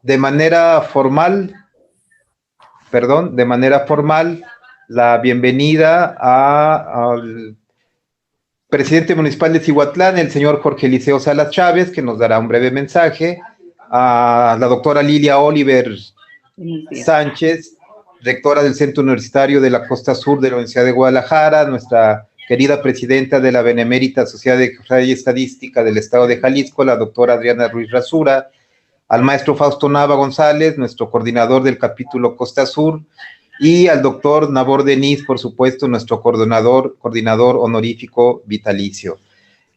de manera formal, la bienvenida al presidente municipal de Cihuatlán, el señor Jorge Eliseo Salas Chávez, que nos dará un breve mensaje, a la doctora Lilia Oliver Sánchez, rectora del Centro Universitario de la Costa Sur de la Universidad de Guadalajara, nuestra querida presidenta de la Benemérita Sociedad de Geografía y Estadística del Estado de Jalisco, la doctora Adriana Ruiz Rasura, al maestro Fausto Nava González, nuestro coordinador del capítulo Costa Sur, y al doctor Nabor Denis, por supuesto, nuestro coordinador honorífico vitalicio.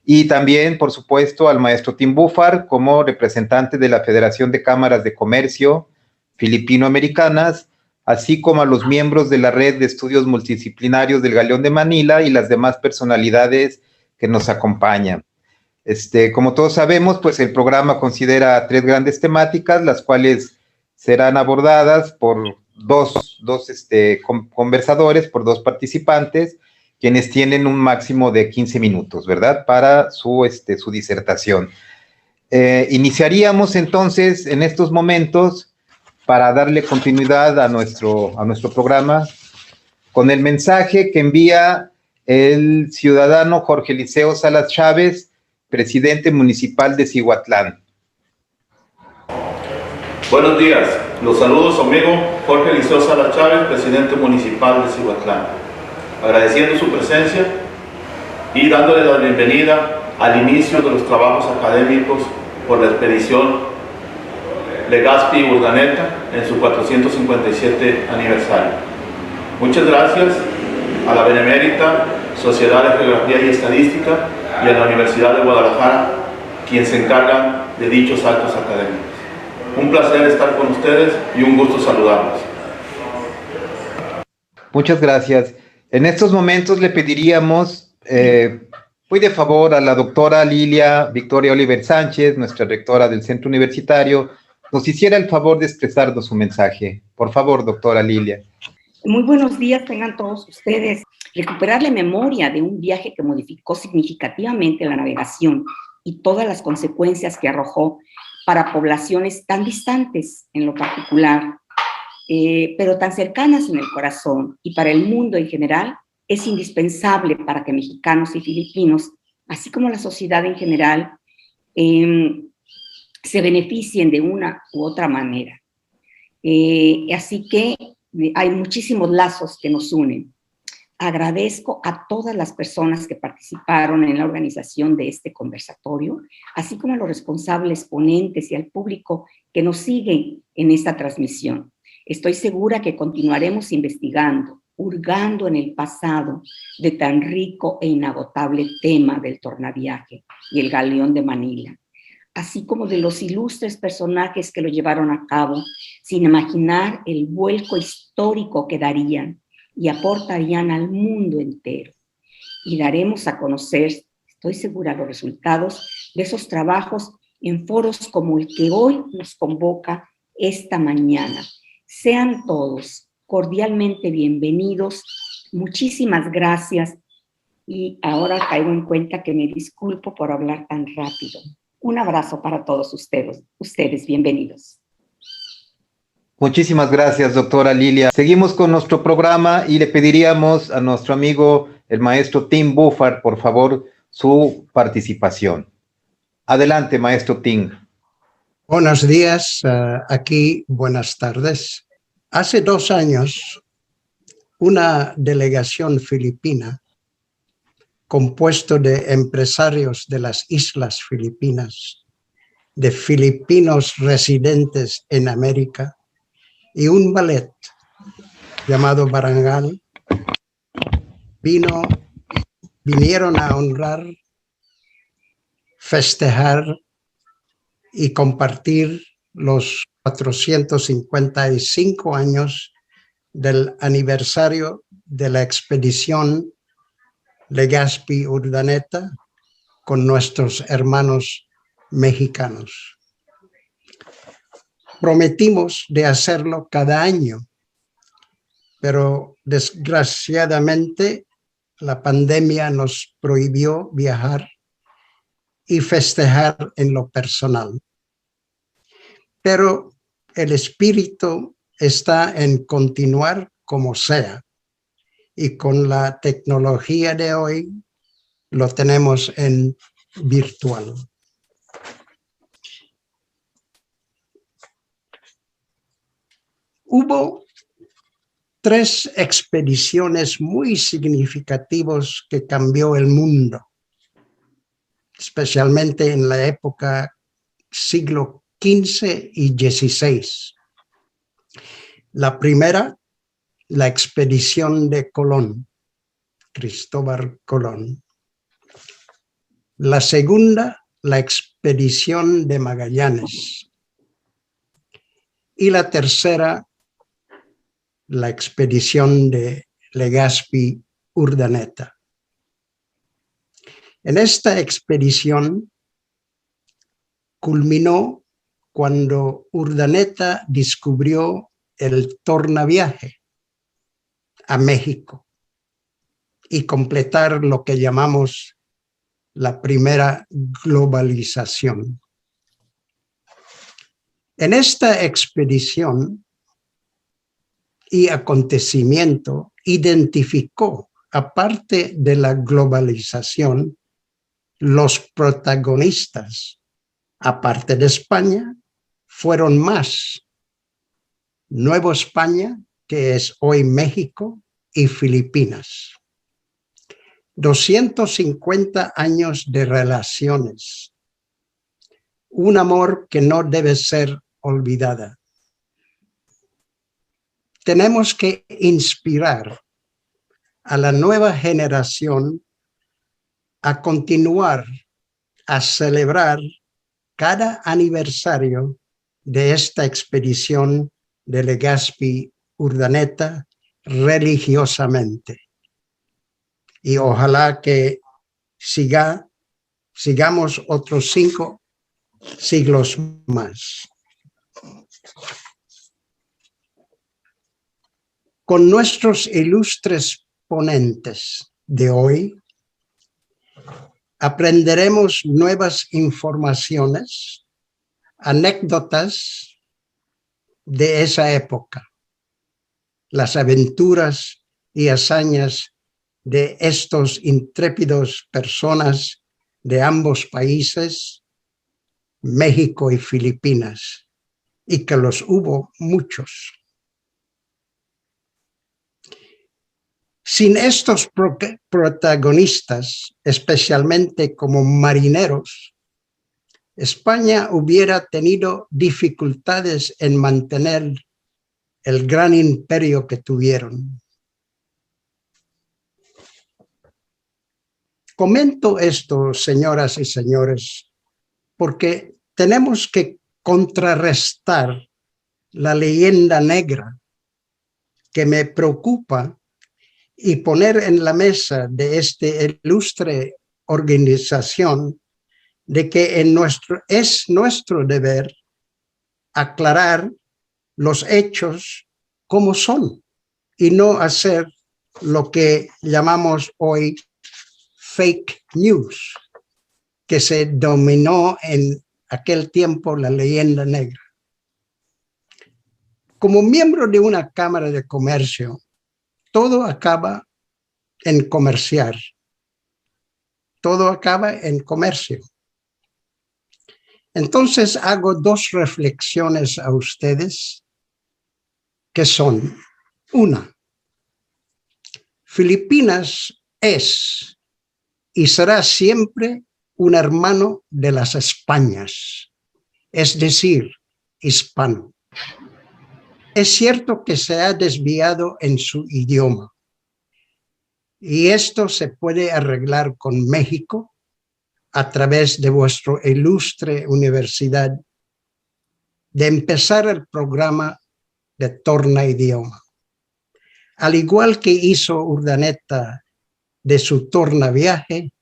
Y también, por supuesto, al maestro Tim Bufar, como representante de la Federación de Cámaras de Comercio Filipino-Americanas, así como a los miembros de la Red de Estudios Multidisciplinarios del Galeón de Manila y las demás personalidades que nos acompañan. Como todos sabemos, pues el programa considera 3 grandes temáticas, las cuales serán abordadas por dos conversadores, por 2 participantes, quienes tienen un máximo de 15 minutos, ¿verdad?, para su disertación. Iniciaríamos entonces en estos momentos, para darle continuidad a nuestro programa, con el mensaje que envía el ciudadano Jorge Eliseo Salas Chávez, presidente municipal de Cihuatlán. Buenos días, los saludo su amigo Jorge Eliseo Salas Chávez, presidente municipal de Cihuatlán, agradeciendo su presencia y dándole la bienvenida al inicio de los trabajos académicos por la expedición Legazpi-Urdaneta en su 457 aniversario. Muchas gracias a la Benemérita Sociedad de Geografía y Estadística y a la Universidad de Guadalajara, quienes se encargan de dichos actos académicos. Un placer estar con ustedes y un gusto saludarlos. Muchas gracias. En estos momentos le pediríamos, muy de favor, a la doctora Lilia Victoria Oliver Sánchez, nuestra rectora del Centro Universitario, nos hiciera el favor de expresarnos su mensaje. Por favor, doctora Lilia. Muy buenos días tengan todos ustedes. Recuperar la memoria de un viaje que modificó significativamente la navegación y todas las consecuencias que arrojó para poblaciones tan distantes en lo particular, pero tan cercanas en el corazón y para el mundo en general, es indispensable para que mexicanos y filipinos, así como la sociedad en general, se beneficien de una u otra manera. Así que hay muchísimos lazos que nos unen. Agradezco a todas las personas que participaron en la organización de este conversatorio, así como a los responsables ponentes y al público que nos sigue en esta transmisión. Estoy segura que continuaremos investigando, hurgando en el pasado de tan rico e inagotable tema del tornaviaje y el Galeón de Manila, así como de los ilustres personajes que lo llevaron a cabo, sin imaginar el vuelco histórico que darían y aportarían al mundo entero. Y daremos a conocer, estoy segura, los resultados de esos trabajos en foros como el que hoy nos convoca esta mañana. Sean todos cordialmente bienvenidos. Muchísimas gracias. Y ahora caigo en cuenta que me disculpo por hablar tan rápido. Un abrazo para todos ustedes, bienvenidos. Muchísimas gracias, doctora Lilia. Seguimos con nuestro programa y le pediríamos a nuestro amigo, el maestro Tim Bufar, por favor, su participación. Adelante, maestro Tim. Buenos días, aquí buenas tardes. Hace 2 años, una delegación filipina compuesto de empresarios de las Islas Filipinas, de filipinos residentes en América y un ballet llamado Barangal, vinieron a honrar, festejar y compartir los 455 años del aniversario de la expedición Legazpi-Urdaneta con nuestros hermanos mexicanos. Prometimos de hacerlo cada año, pero desgraciadamente la pandemia nos prohibió viajar y festejar en lo personal. Pero el espíritu está en continuar como sea, y con la tecnología de hoy lo tenemos en virtual. Hubo 3 expediciones muy significativas que cambió el mundo, especialmente en la época siglo XV y XVI. La primera, la expedición de Colón, Cristóbal Colón. La segunda, la expedición de Magallanes. Y la tercera, la expedición de Legazpi Urdaneta. En esta expedición culminó cuando Urdaneta descubrió el tornaviaje a México y completar lo que llamamos la primera globalización. En esta expedición y acontecimiento identificó, aparte de la globalización, los protagonistas, aparte de España, fueron más Nueva España, que es hoy México, y Filipinas. 250 años de relaciones. Un amor que no debe ser olvidada. Tenemos que inspirar a la nueva generación a continuar a celebrar cada aniversario de esta expedición de Legazpi Urdaneta religiosamente. Y ojalá que sigamos otros 5 siglos más. Con nuestros ilustres ponentes de hoy, aprenderemos nuevas informaciones, anécdotas de esa época, las aventuras y hazañas de estos intrépidos personas de ambos países, México y Filipinas, y que los hubo muchos. Sin estos protagonistas, especialmente como marineros, España hubiera tenido dificultades en mantener el gran imperio que tuvieron. Comento esto, señoras y señores, porque tenemos que contrarrestar la leyenda negra que me preocupa y poner en la mesa de esta ilustre organización de que es nuestro deber aclarar los hechos como son y no hacer lo que llamamos hoy fake news, que se dominó en aquel tiempo la leyenda negra. Como miembro de una cámara de comercio, todo acaba en comerciar. Todo acaba en comercio. Entonces hago 2 reflexiones a ustedes que son: una, Filipinas es y será siempre un hermano de las Españas, es decir, hispano. Es cierto que se ha desviado en su idioma, y esto se puede arreglar con México a través de vuestra ilustre universidad, de empezar el programa de Torna Idioma. Al igual que hizo Urdaneta de su Torna Viaje,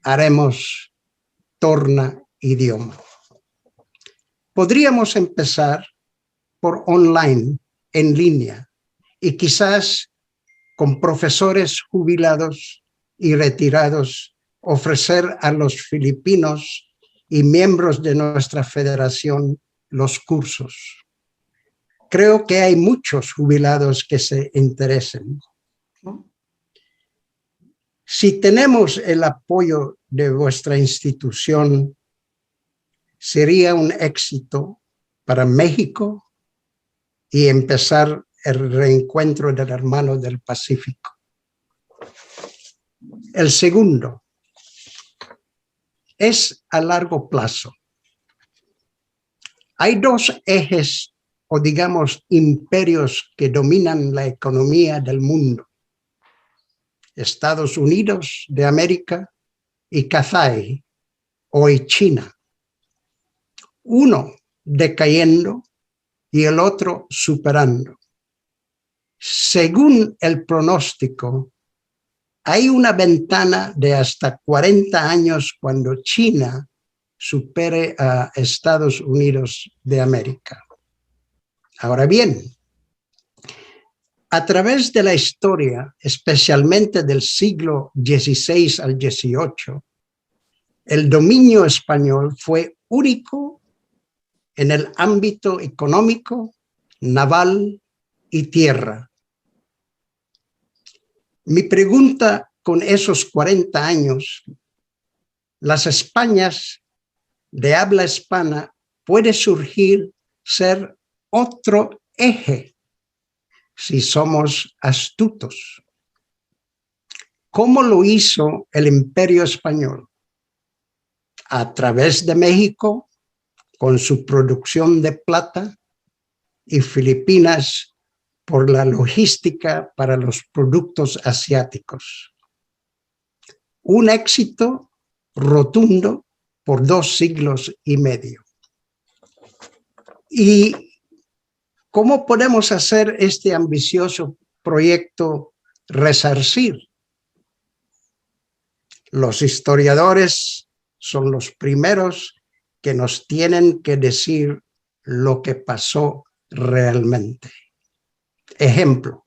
haremos Torna Idioma. Podríamos empezar por online, en línea, y quizás con profesores jubilados y retirados, ofrecer a los filipinos y miembros de nuestra federación los cursos. creo que hay muchos jubilados que se interesen. Si tenemos el apoyo de vuestra institución, sería un éxito para México y empezar el reencuentro del hermano del Pacífico. El segundo es a largo plazo. Hay dos ejes o digamos imperios que dominan la economía del mundo. Estados Unidos de América y Cathay, hoy China. Uno decayendo y el otro superando. Según el pronóstico, hay una ventana de hasta 40 años cuando China supere a Estados Unidos de América. Ahora bien, a través de la historia, especialmente del siglo XVI al XVIII, el dominio español fue único en el ámbito económico, naval y tierra. Mi pregunta con esos 40 años, las Españas de habla hispana puede surgir ser otro eje si somos astutos. ¿Cómo lo hizo el Imperio Español? A través de México, con su producción de plata, y Filipinas por la logística para los productos asiáticos. Un éxito rotundo por 2 siglos y medio. ¿Y cómo podemos hacer este ambicioso proyecto resarcir? Los historiadores son los primeros que nos tienen que decir lo que pasó realmente. Ejemplo,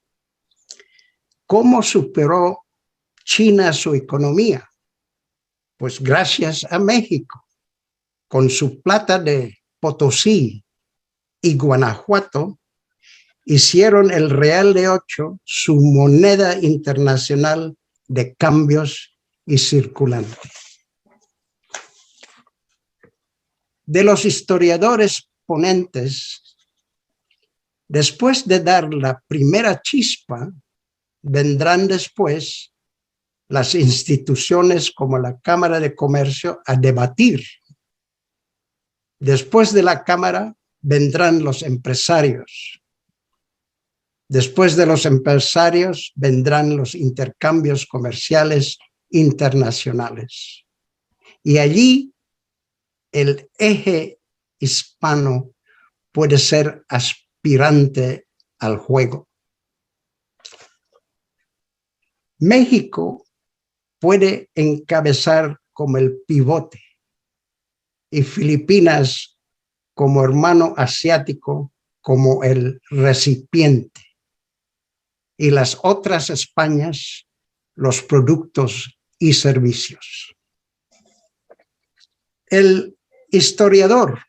¿cómo superó China su economía? Pues gracias a México, con su plata de Potosí y Guanajuato, hicieron el Real de 8 su moneda internacional de cambios y circulante. De los historiadores ponentes, después de dar la primera chispa, vendrán después las instituciones como la Cámara de Comercio a debatir. Después de la Cámara vendrán los empresarios. Después de los empresarios vendrán los intercambios comerciales internacionales. Y allí el eje hispano puede ser aspirante al juego. México puede encabezar como el pivote y Filipinas como hermano asiático, como el recipiente, y las otras Españas, los productos y servicios. El historiador,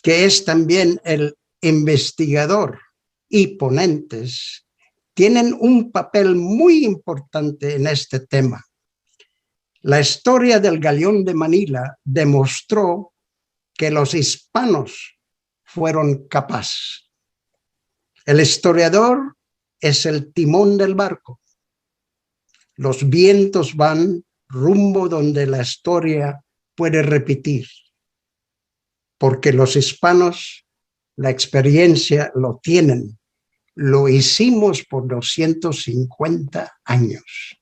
que es también el investigador y ponentes, tienen un papel muy importante en este tema. La historia del Galeón de Manila demostró que los hispanos fueron capaces. El historiador es el timón del barco. Los vientos van rumbo donde la historia puede repetir, porque los hispanos la experiencia lo tienen. Lo hicimos por 250 años.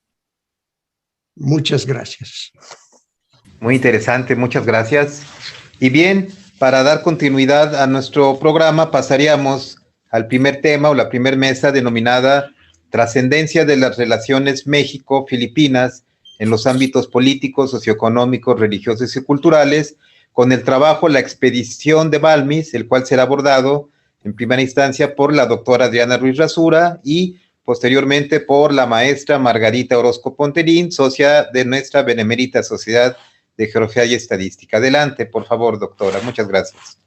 Muchas gracias. Muy interesante, muchas gracias. Y bien, para dar continuidad a nuestro programa, pasaríamos al primer tema o la primera mesa denominada Trascendencia de las relaciones México-Filipinas en los ámbitos políticos, socioeconómicos, religiosos y culturales, con el trabajo La expedición de Balmis, el cual será abordado en primera instancia por la doctora Adriana Ruiz Rasura y posteriormente por la maestra Margarita Orozco Ponterín, socia de nuestra Benemérita Sociedad de Geografía y Estadística. Adelante, por favor, doctora. Muchas gracias.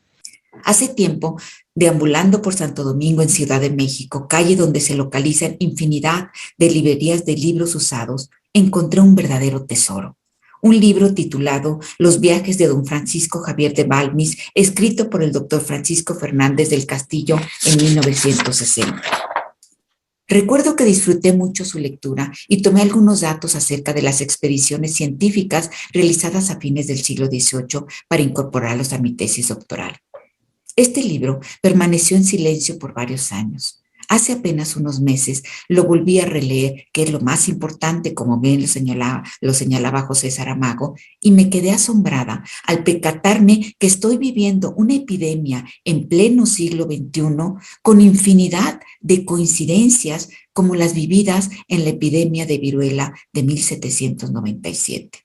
Hace tiempo, deambulando por Santo Domingo en Ciudad de México, calle donde se localizan infinidad de librerías de libros usados, encontré un verdadero tesoro. Un libro titulado Los viajes de don Francisco Javier de Balmis, escrito por el doctor Francisco Fernández del Castillo en 1960. Recuerdo que disfruté mucho su lectura y tomé algunos datos acerca de las expediciones científicas realizadas a fines del siglo XVIII para incorporarlos a mi tesis doctoral. Este libro permaneció en silencio por varios años. Hace apenas unos meses lo volví a releer, que es lo más importante, como bien lo señalaba José Saramago, y me quedé asombrada al percatarme que estoy viviendo una epidemia en pleno siglo XXI con infinidad de coincidencias como las vividas en la epidemia de viruela de 1797.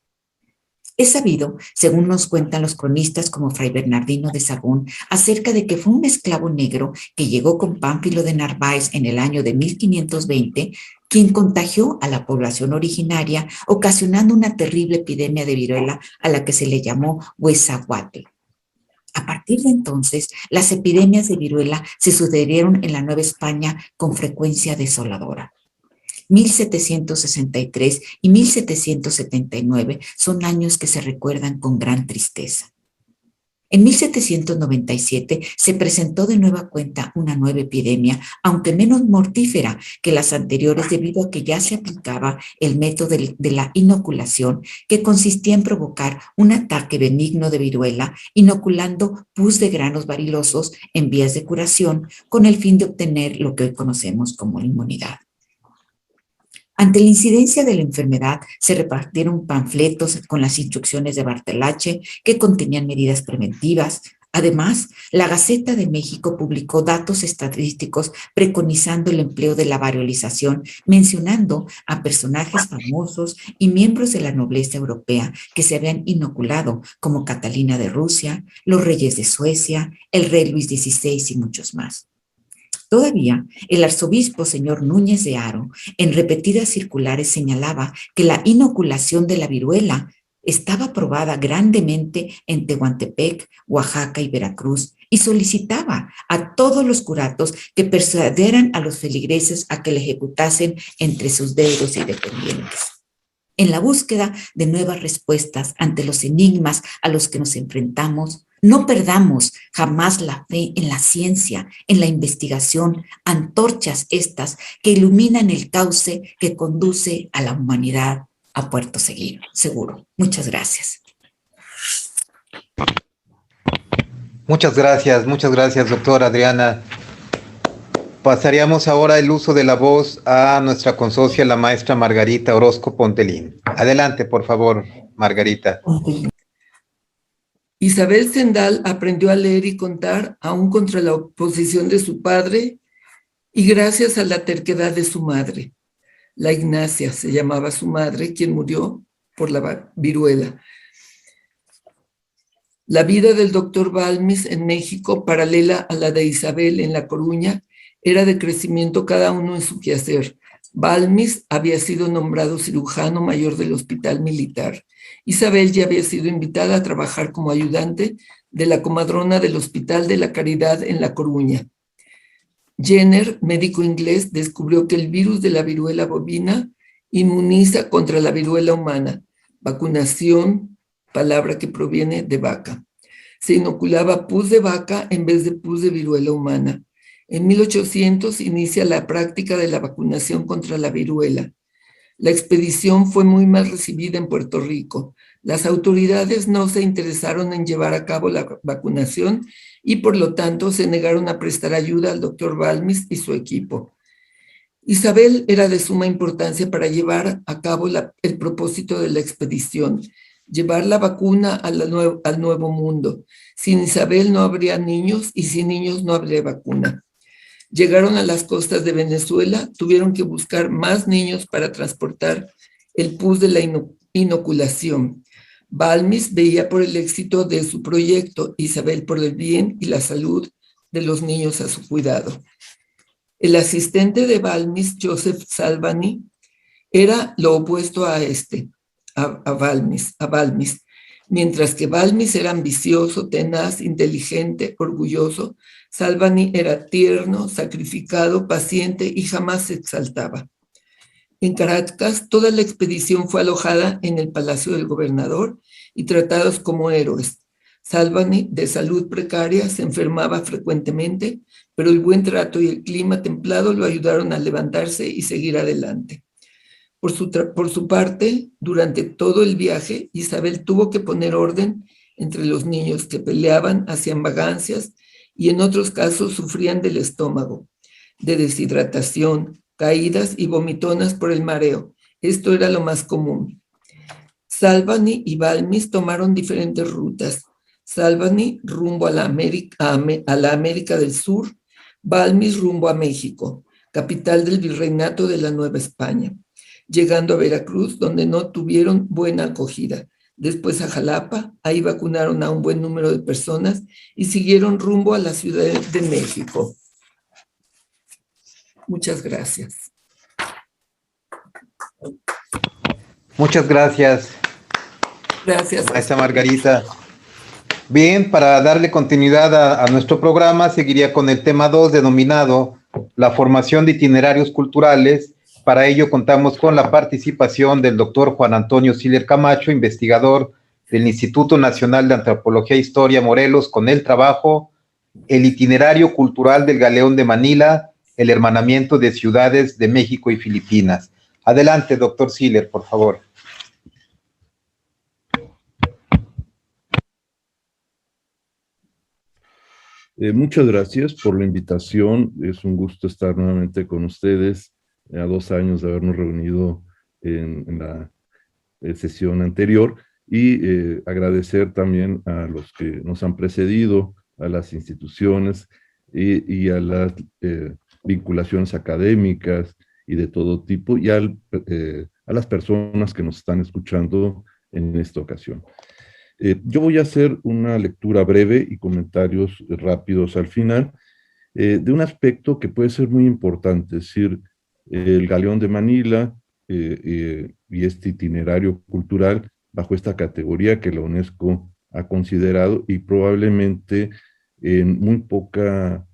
Es sabido, según nos cuentan los cronistas como Fray Bernardino de Sahagún, acerca de que fue un esclavo negro que llegó con Pánfilo de Narváez en el año de 1520, quien contagió a la población originaria, ocasionando una terrible epidemia de viruela a la que se le llamó Huezahuatl. A partir de entonces, las epidemias de viruela se sucedieron en la Nueva España con frecuencia desoladora. 1763 y 1779 son años que se recuerdan con gran tristeza. En 1797 se presentó de nueva cuenta una nueva epidemia, aunque menos mortífera que las anteriores debido a que ya se aplicaba el método de la inoculación, que consistía en provocar un ataque benigno de viruela inoculando pus de granos varilosos en vías de curación con el fin de obtener lo que hoy conocemos como la inmunidad. Ante la incidencia de la enfermedad, se repartieron panfletos con las instrucciones de Bartelache que contenían medidas preventivas. Además, la Gaceta de México publicó datos estadísticos preconizando el empleo de la variolización, mencionando a personajes famosos y miembros de la nobleza europea que se habían inoculado, como Catalina de Rusia, los reyes de Suecia, el rey Luis XVI y muchos más. Todavía, el arzobispo señor Núñez de Haro, en repetidas circulares señalaba que la inoculación de la viruela estaba aprobada grandemente en Tehuantepec, Oaxaca y Veracruz, y solicitaba a todos los curatos que persuadieran a los feligreses a que le ejecutasen entre sus deudos y dependientes. En la búsqueda de nuevas respuestas ante los enigmas a los que nos enfrentamos, no perdamos jamás la fe en la ciencia, en la investigación, antorchas estas que iluminan el cauce que conduce a la humanidad a puerto seguro. Muchas gracias. Muchas gracias, doctora Adriana. Pasaríamos ahora el uso de la voz a nuestra consocia, la maestra Margarita Orozco Pontelín. Adelante, por favor, Margarita. Isabel Zendal aprendió a leer y contar aún contra la oposición de su padre y gracias a la terquedad de su madre. La Ignacia se llamaba su madre, quien murió por la viruela. La vida del doctor Balmis en México, paralela a la de Isabel en La Coruña, era de crecimiento cada uno en su quehacer. Balmis había sido nombrado cirujano mayor del Hospital Militar. Isabel ya había sido invitada a trabajar como ayudante de la comadrona del Hospital de la Caridad en La Coruña. Jenner, médico inglés, descubrió que el virus de la viruela bovina inmuniza contra la viruela humana. Vacunación, palabra que proviene de vaca. Se inoculaba pus de vaca en vez de pus de viruela humana. En 1800 inicia la práctica de la vacunación contra la viruela. La expedición fue muy mal recibida en Puerto Rico. Las autoridades no se interesaron en llevar a cabo la vacunación y por lo tanto se negaron a prestar ayuda al doctor Balmis y su equipo. Isabel era de suma importancia para llevar a cabo el propósito de la expedición, llevar la vacuna al nuevo mundo. Sin Isabel no habría niños y sin niños no habría vacuna. Llegaron a las costas de Venezuela, tuvieron que buscar más niños para transportar el pus de la inoculación. Balmis veía por el éxito de su proyecto, Isabel por el bien y la salud de los niños a su cuidado. El asistente de Balmis, Joseph Salvani, era lo opuesto a Balmis. Mientras que Balmis era ambicioso, tenaz, inteligente, orgulloso, Salvani era tierno, sacrificado, paciente y jamás se exaltaba. En Caracas, toda la expedición fue alojada en el palacio del gobernador y tratados como héroes. Salvani, de salud precaria, se enfermaba frecuentemente, pero el buen trato y el clima templado lo ayudaron a levantarse y seguir adelante. Por su parte, durante todo el viaje, Isabel tuvo que poner orden entre los niños que peleaban, hacían vagancias y en otros casos sufrían del estómago, de deshidratación, caídas y vomitonas por el mareo. Esto era lo más común. Salvani y Balmis tomaron diferentes rutas. Salvani rumbo a la América del Sur, Balmis rumbo a México, capital del virreinato de la Nueva España, llegando a Veracruz, donde no tuvieron buena acogida. Después a Jalapa, ahí vacunaron a un buen número de personas y siguieron rumbo a la Ciudad de México. Muchas gracias. Muchas gracias. Gracias. Maestra Margarita. Bien, para darle continuidad a nuestro programa, seguiría con el tema 2 denominado la formación de itinerarios culturales. Para ello contamos con la participación del doctor Juan Antonio Siller Camacho, investigador del Instituto Nacional de Antropología e Historia Morelos, con el trabajo El itinerario cultural del Galeón de Manila, el hermanamiento de ciudades de México y Filipinas. Adelante, doctor Siller, por favor. Muchas gracias por la invitación. Es un gusto estar nuevamente con ustedes a 2 años de habernos reunido en la sesión anterior y agradecer también a los que nos han precedido, a las instituciones y a las vinculaciones académicas y de todo tipo y a las personas que nos están escuchando en esta ocasión. Yo voy a hacer una lectura breve y comentarios rápidos al final de un aspecto que puede ser muy importante, es decir, el Galeón de Manila y este itinerario cultural bajo esta categoría que la UNESCO ha considerado y probablemente en muy pocas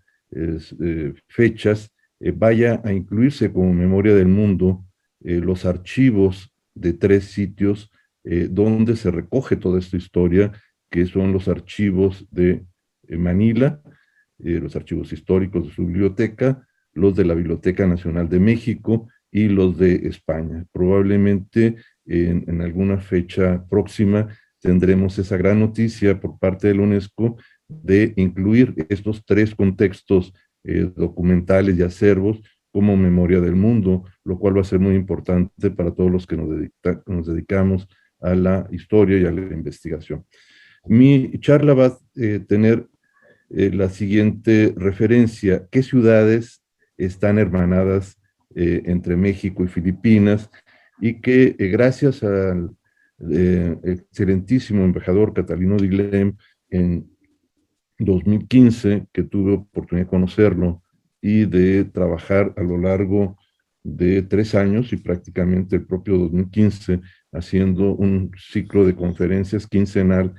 fechas vaya a incluirse como memoria del mundo los archivos de 3 sitios donde se recoge toda esta historia, que son los archivos de Manila, los archivos históricos de su biblioteca, los de la Biblioteca Nacional de México y los de España. Probablemente en alguna fecha próxima tendremos esa gran noticia por parte de la UNESCO de incluir estos 3 contextos documentales y acervos como memoria del mundo, lo cual va a ser muy importante para todos los que nos dedicamos a la historia y a la investigación. Mi charla va a tener la siguiente referencia: ¿qué ciudades están hermanadas entre México y Filipinas? Y que gracias al excelentísimo embajador Catalino Diglem en 2015, que tuve oportunidad de conocerlo y de trabajar a lo largo de 3 años y prácticamente el propio 2015, haciendo un ciclo de conferencias quincenal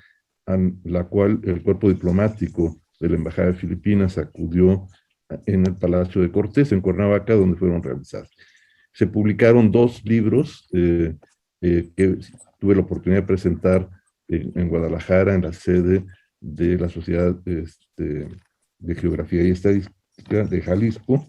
a la cual el cuerpo diplomático de la Embajada de Filipinas acudió en el Palacio de Cortés, en Cuernavaca, donde fueron realizadas. Se publicaron 2 libros que tuve la oportunidad de presentar en Guadalajara, en la sede de la Sociedad de Geografía y Estadística de Jalisco,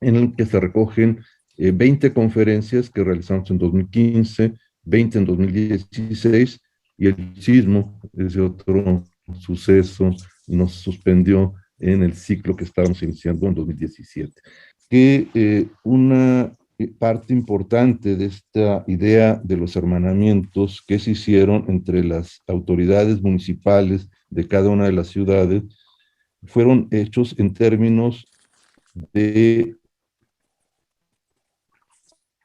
en el que se recogen 20 conferencias que realizamos en 2015, 20 en 2016, y el sismo, ese otro suceso, nos suspendió en el ciclo que estábamos iniciando en 2017. Que una parte importante de esta idea de los hermanamientos que se hicieron entre las autoridades municipales de cada una de las ciudades fueron hechos en términos de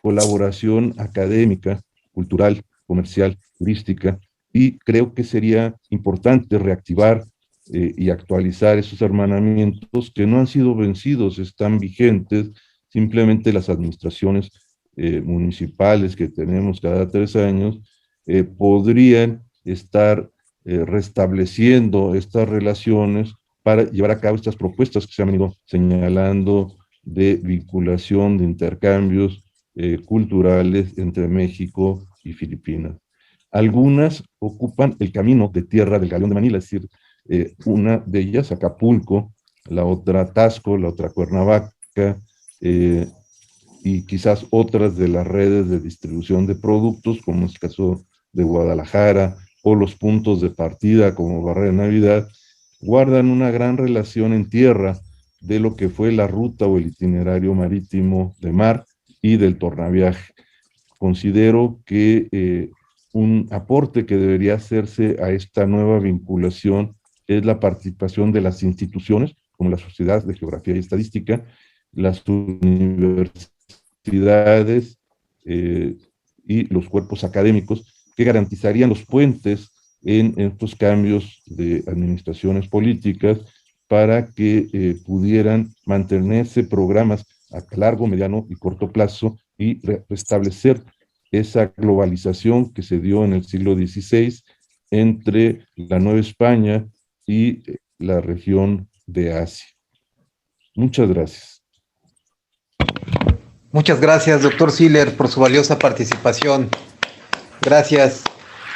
colaboración académica, cultural, comercial, turística, y creo que sería importante reactivar y actualizar esos hermanamientos que no han sido vencidos, están vigentes. Simplemente las administraciones municipales que tenemos cada 3 años podrían estar restableciendo estas relaciones para llevar a cabo estas propuestas que se han venido señalando de vinculación, de intercambios culturales entre México y Filipinas. Algunas ocupan el camino de tierra del Galeón de Manila, es decir, una de ellas Acapulco, la otra Taxco, la otra Cuernavaca, y quizás otras de las redes de distribución de productos, como es el caso de Guadalajara, o los puntos de partida como Barrera de Navidad, guardan una gran relación en tierra de lo que fue la ruta o el itinerario marítimo de mar y del tornaviaje. Considero que un aporte que debería hacerse a esta nueva vinculación es la participación de las instituciones, como la Sociedad de Geografía y Estadística, las universidades y los cuerpos académicos, que garantizarían los puentes en estos cambios de administraciones políticas para que pudieran mantenerse programas a largo, mediano y corto plazo y restablecer esa globalización que se dio en el siglo XVI entre la Nueva España y la región de Asia. Muchas gracias. Muchas gracias, doctor Siller, por su valiosa participación. Gracias.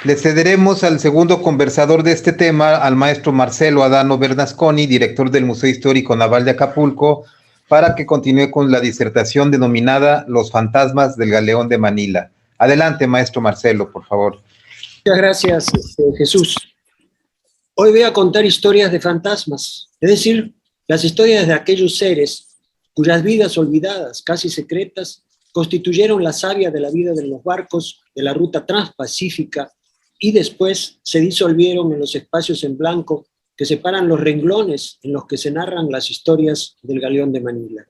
Le cederemos al segundo conversador de este tema, al maestro Marcelo Adano Bernasconi, director del Museo Histórico Naval de Acapulco, para que continúe con la disertación denominada Los fantasmas del Galeón de Manila. Adelante, maestro Marcelo, por favor. Muchas gracias, Jesús. Hoy voy a contar historias de fantasmas, es decir, las historias de aquellos seres cuyas vidas olvidadas, casi secretas, constituyeron la savia de la vida de los barcos de la ruta transpacífica y después se disolvieron en los espacios en blanco que separan los renglones en los que se narran las historias del Galeón de Manila.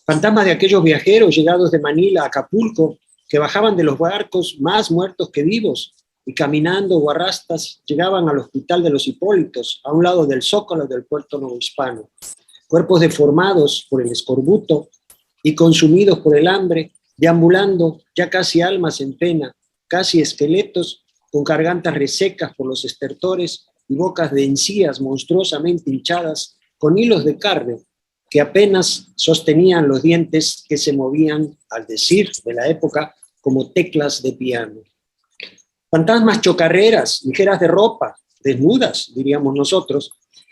Fantasmas de aquellos viajeros llegados de Manila a Acapulco que bajaban de los barcos más muertos que vivos y caminando o a rastas llegaban al Hospital de los Hipólitos, a un lado del Zócalo del puerto novohispano. Cuerpos deformados por el escorbuto y consumidos por el hambre, deambulando ya casi almas en pena, casi esqueletos con gargantas resecas por los estertores y bocas de encías monstruosamente hinchadas con hilos de carne que apenas sostenían los dientes que se movían, al decir de la época, como teclas de piano. Fantasmas chocarreras, ligeras de ropa, desnudas, diríamos nosotros,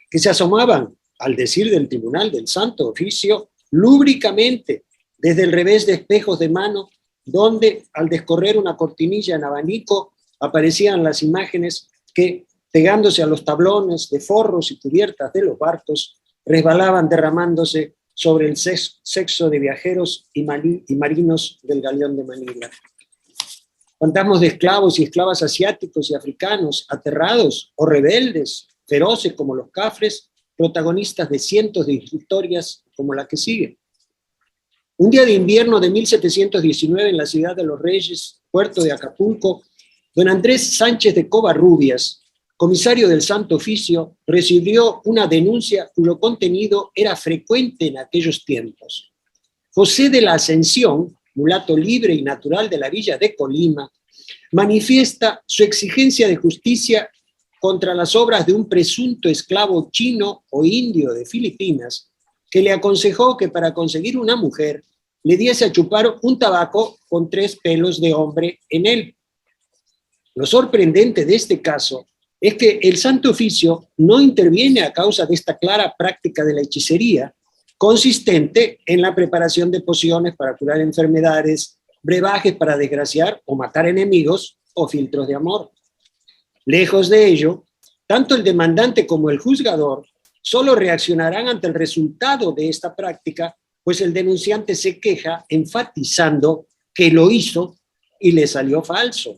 que se asomaban, al decir del Tribunal del Santo Oficio, lúbricamente desde el revés de espejos de mano, donde al descorrer una cortinilla en abanico aparecían las imágenes que, pegándose a los tablones de forros y cubiertas de los barcos, resbalaban derramándose sobre el sexo de viajeros y marinos del Galeón de Manila. Fantasmas de esclavos y esclavas asiáticos y africanos, aterrados o rebeldes, feroces como los cafres, protagonistas de cientos de historias como la que sigue. Un día de invierno de 1719 en la ciudad de Los Reyes, puerto de Acapulco, don Andrés Sánchez de Covarrubias, comisario del Santo Oficio, recibió una denuncia cuyo contenido era frecuente en aquellos tiempos. José de la Ascensión, mulato libre y natural de la villa de Colima, manifiesta su exigencia de justicia contra las obras de un presunto esclavo chino o indio de Filipinas, que le aconsejó que para conseguir una mujer le diese a chupar un tabaco con 3 pelos de hombre en él. Lo sorprendente de este caso es que el Santo Oficio no interviene a causa de esta clara práctica de la hechicería, consistente en la preparación de pociones para curar enfermedades, brebajes para desgraciar o matar enemigos o filtros de amor. Lejos de ello, tanto el demandante como el juzgador solo reaccionarán ante el resultado de esta práctica, pues el denunciante se queja enfatizando que lo hizo y le salió falso.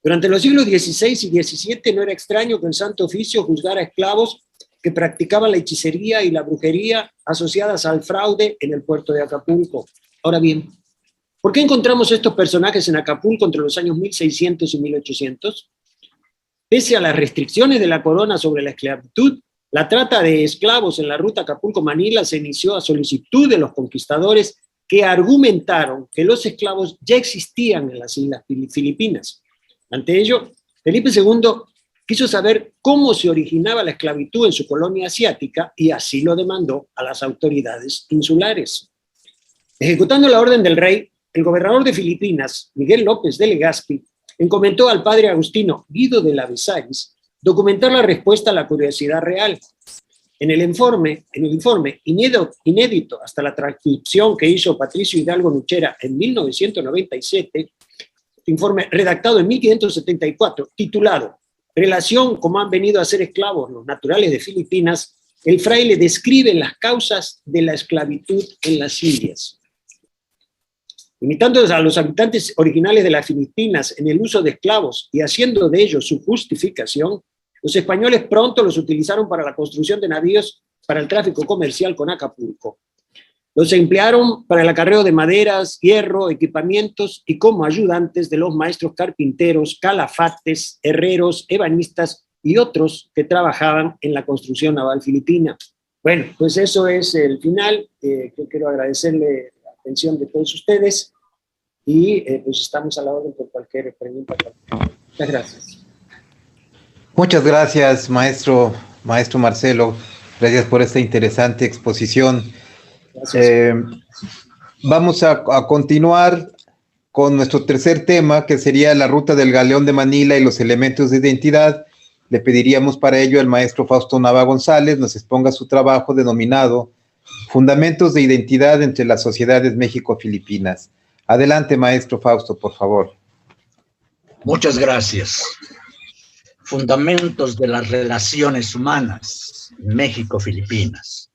Durante los siglos XVI y XVII no era extraño que el Santo Oficio juzgara a esclavos que practicaban la hechicería y la brujería asociadas al fraude en el puerto de Acapulco. Ahora bien, ¿por qué encontramos estos personajes en Acapulco entre los años 1600 y 1800? Pese a las restricciones de la corona sobre la esclavitud, la trata de esclavos en la ruta Acapulco-Manila se inició a solicitud de los conquistadores que argumentaron que los esclavos ya existían en las islas Filipinas. Ante ello, Felipe II quiso saber cómo se originaba la esclavitud en su colonia asiática y así lo demandó a las autoridades insulares. Ejecutando la orden del rey, el gobernador de Filipinas, Miguel López de Legazpi, encomendó al padre agustino Guido de la Besaris documentar la respuesta a la curiosidad real. En el informe inédito hasta la transcripción que hizo Patricio Hidalgo Nuchera en 1997, informe redactado en 1574, titulado Relación como han venido a ser esclavos los naturales de Filipinas, el fraile describe las causas de la esclavitud en las Indias. Imitando a los habitantes originales de las Filipinas en el uso de esclavos y haciendo de ellos su justificación, los españoles pronto los utilizaron para la construcción de navíos para el tráfico comercial con Acapulco. Los emplearon para el acarreo de maderas, hierro, equipamientos y como ayudantes de los maestros carpinteros, calafates, herreros, ebanistas y otros que trabajaban en la construcción naval filipina. Bueno, pues eso es el final. Yo quiero agradecerle la atención de todos ustedes y pues estamos a la orden por cualquier pregunta. Muchas gracias. Muchas gracias, maestro Marcelo. Gracias por esta interesante exposición. Vamos a continuar con nuestro tercer tema, que sería la ruta del Galeón de Manila y los elementos de identidad. Le pediríamos para ello al maestro Fausto Nava González nos exponga su trabajo denominado Fundamentos de Identidad entre las Sociedades México-Filipinas. Adelante, maestro Fausto, por favor. Muchas gracias. Fundamentos de las relaciones humanas, México-Filipinas.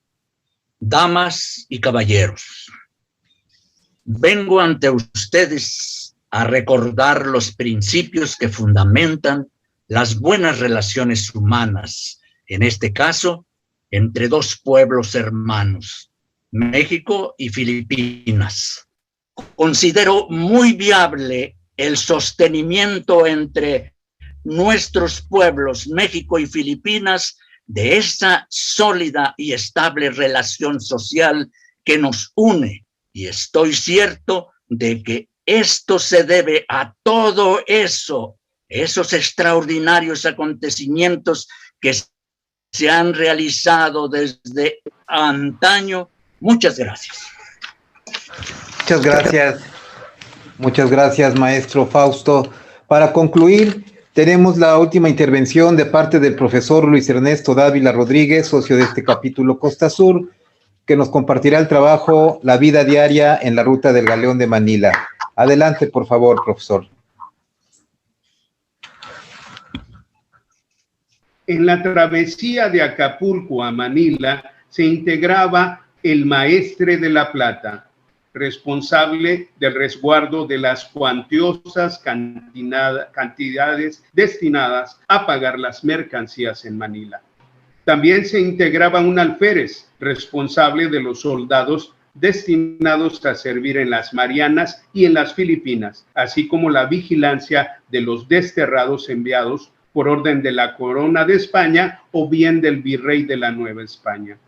Damas y caballeros, vengo ante ustedes a recordar los principios que fundamentan las buenas relaciones humanas, en este caso, entre dos pueblos hermanos, México y Filipinas. Considero muy viable el sostenimiento entre nuestros pueblos, México y Filipinas, de esa sólida y estable relación social que nos une. Y estoy cierto de que esto se debe a todo eso, esos extraordinarios acontecimientos que se han realizado desde antaño. Muchas gracias. Muchas gracias. Muchas gracias, maestro Fausto. Para concluir, tenemos la última intervención de parte del profesor Luis Ernesto Dávila Rodríguez, socio de este capítulo Costa Sur, que nos compartirá el trabajo La vida diaria en la ruta del Galeón de Manila. Adelante, por favor, profesor. En la travesía de Acapulco a Manila se integraba el maestre de la plata, responsable del resguardo de las cuantiosas cantidades destinadas a pagar las mercancías en Manila. También se integraba un alférez, responsable de los soldados destinados a servir en las Marianas y en las Filipinas, así como la vigilancia de los desterrados enviados por orden de la Corona de España o bien del virrey de la Nueva España.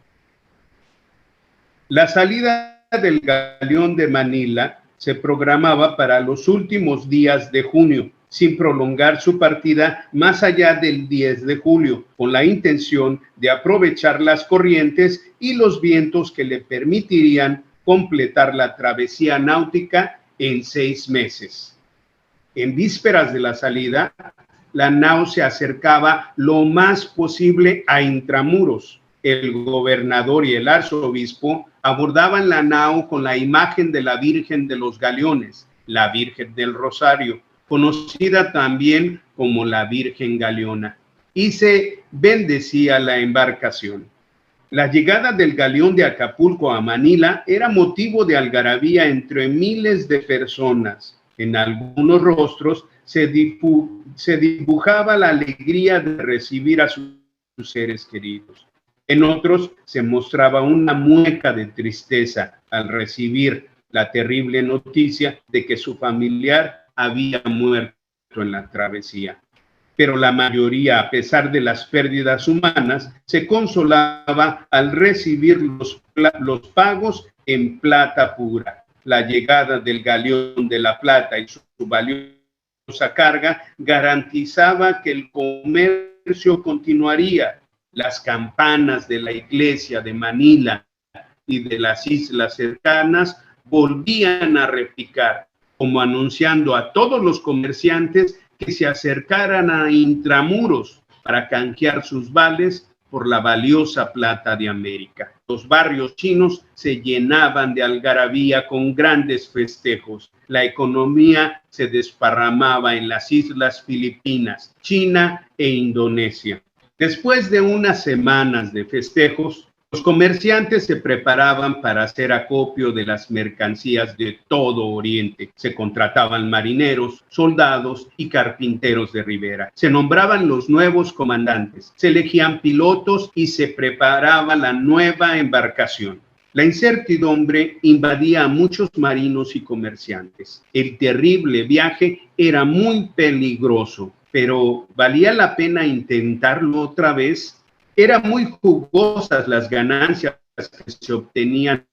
La salida del Galeón de Manila se programaba para los últimos días de junio, sin prolongar su partida más allá del 10 de julio, con la intención de aprovechar las corrientes y los vientos que le permitirían completar la travesía náutica en 6 meses. En vísperas de la salida, la nao se acercaba lo más posible a Intramuros. El gobernador y el arzobispo abordaban la nao con la imagen de la Virgen de los Galeones, la Virgen del Rosario, conocida también como la Virgen Galeona, y se bendecía la embarcación. La llegada del galeón de Acapulco a Manila era motivo de algarabía entre miles de personas. En algunos rostros se dibujaba la alegría de recibir a sus seres queridos. En otros se mostraba una mueca de tristeza al recibir la terrible noticia de que su familiar había muerto en la travesía. Pero la mayoría, a pesar de las pérdidas humanas, se consolaba al recibir los pagos en plata pura. La llegada del Galeón de la Plata y su valiosa valiosa carga garantizaba que el comercio continuaría. Las campanas de la iglesia de Manila y de las islas cercanas volvían a repicar, como anunciando a todos los comerciantes que se acercaran a intramuros para canjear sus vales por la valiosa plata de América. Los barrios chinos se llenaban de algarabía con grandes festejos. La economía se desparramaba en las islas Filipinas, China e Indonesia. Después de unas semanas de festejos, los comerciantes se preparaban para hacer acopio de las mercancías de todo Oriente. Se contrataban marineros, soldados y carpinteros de ribera. Se nombraban los nuevos comandantes, se elegían pilotos y se preparaba la nueva embarcación. La incertidumbre invadía a muchos marinos y comerciantes. El terrible viaje era muy peligroso, pero ¿valía la pena intentarlo otra vez? Eran muy jugosas las ganancias que se obtenían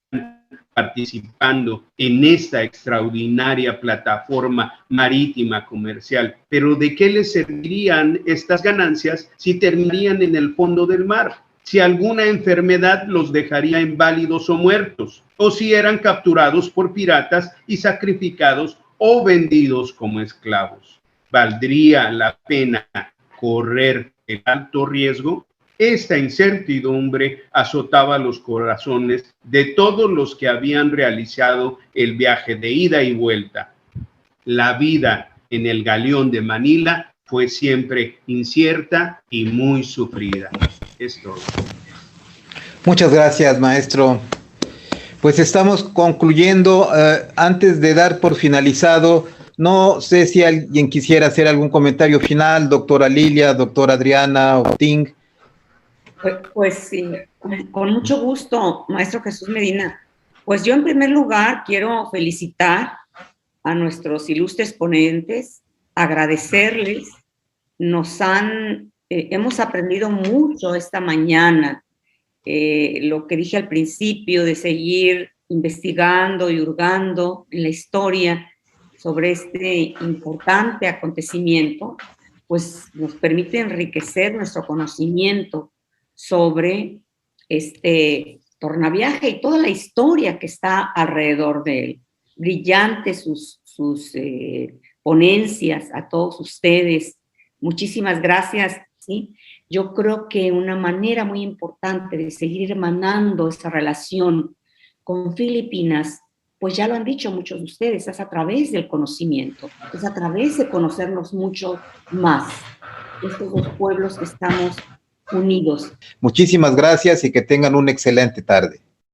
participando en esta extraordinaria plataforma marítima comercial. Pero ¿de qué les servirían estas ganancias si terminarían en el fondo del mar? Si alguna enfermedad los dejaría inválidos o muertos, o si eran capturados por piratas y sacrificados o vendidos como esclavos. ¿Valdría la pena correr el alto riesgo? Esta incertidumbre azotaba los corazones de todos los que habían realizado el viaje de ida y vuelta. La vida en el galeón de Manila fue siempre incierta y muy sufrida. Es todo. Muchas gracias, maestro. Pues estamos concluyendo. Antes de dar por finalizado, no sé si alguien quisiera hacer algún comentario final, doctora Lilia, doctora Adriana o Ting. Pues sí, con mucho gusto, maestro Jesús Medina. Pues yo en primer lugar quiero felicitar a nuestros ilustres ponentes, agradecerles. Hemos aprendido mucho esta mañana. Lo que dije al principio de seguir investigando y hurgando en la historia sobre este importante acontecimiento, pues nos permite enriquecer nuestro conocimiento sobre este tornaviaje y toda la historia que está alrededor de él. Brillantes sus ponencias a todos ustedes. Muchísimas gracias. ¿Sí? Yo creo que una manera muy importante de seguir hermanando esa relación con Filipinas, pues ya lo han dicho muchos de ustedes, es a través del conocimiento, es a través de conocernos mucho más. Estos dos pueblos que estamos unidos. Muchísimas gracias y que tengan una excelente tarde.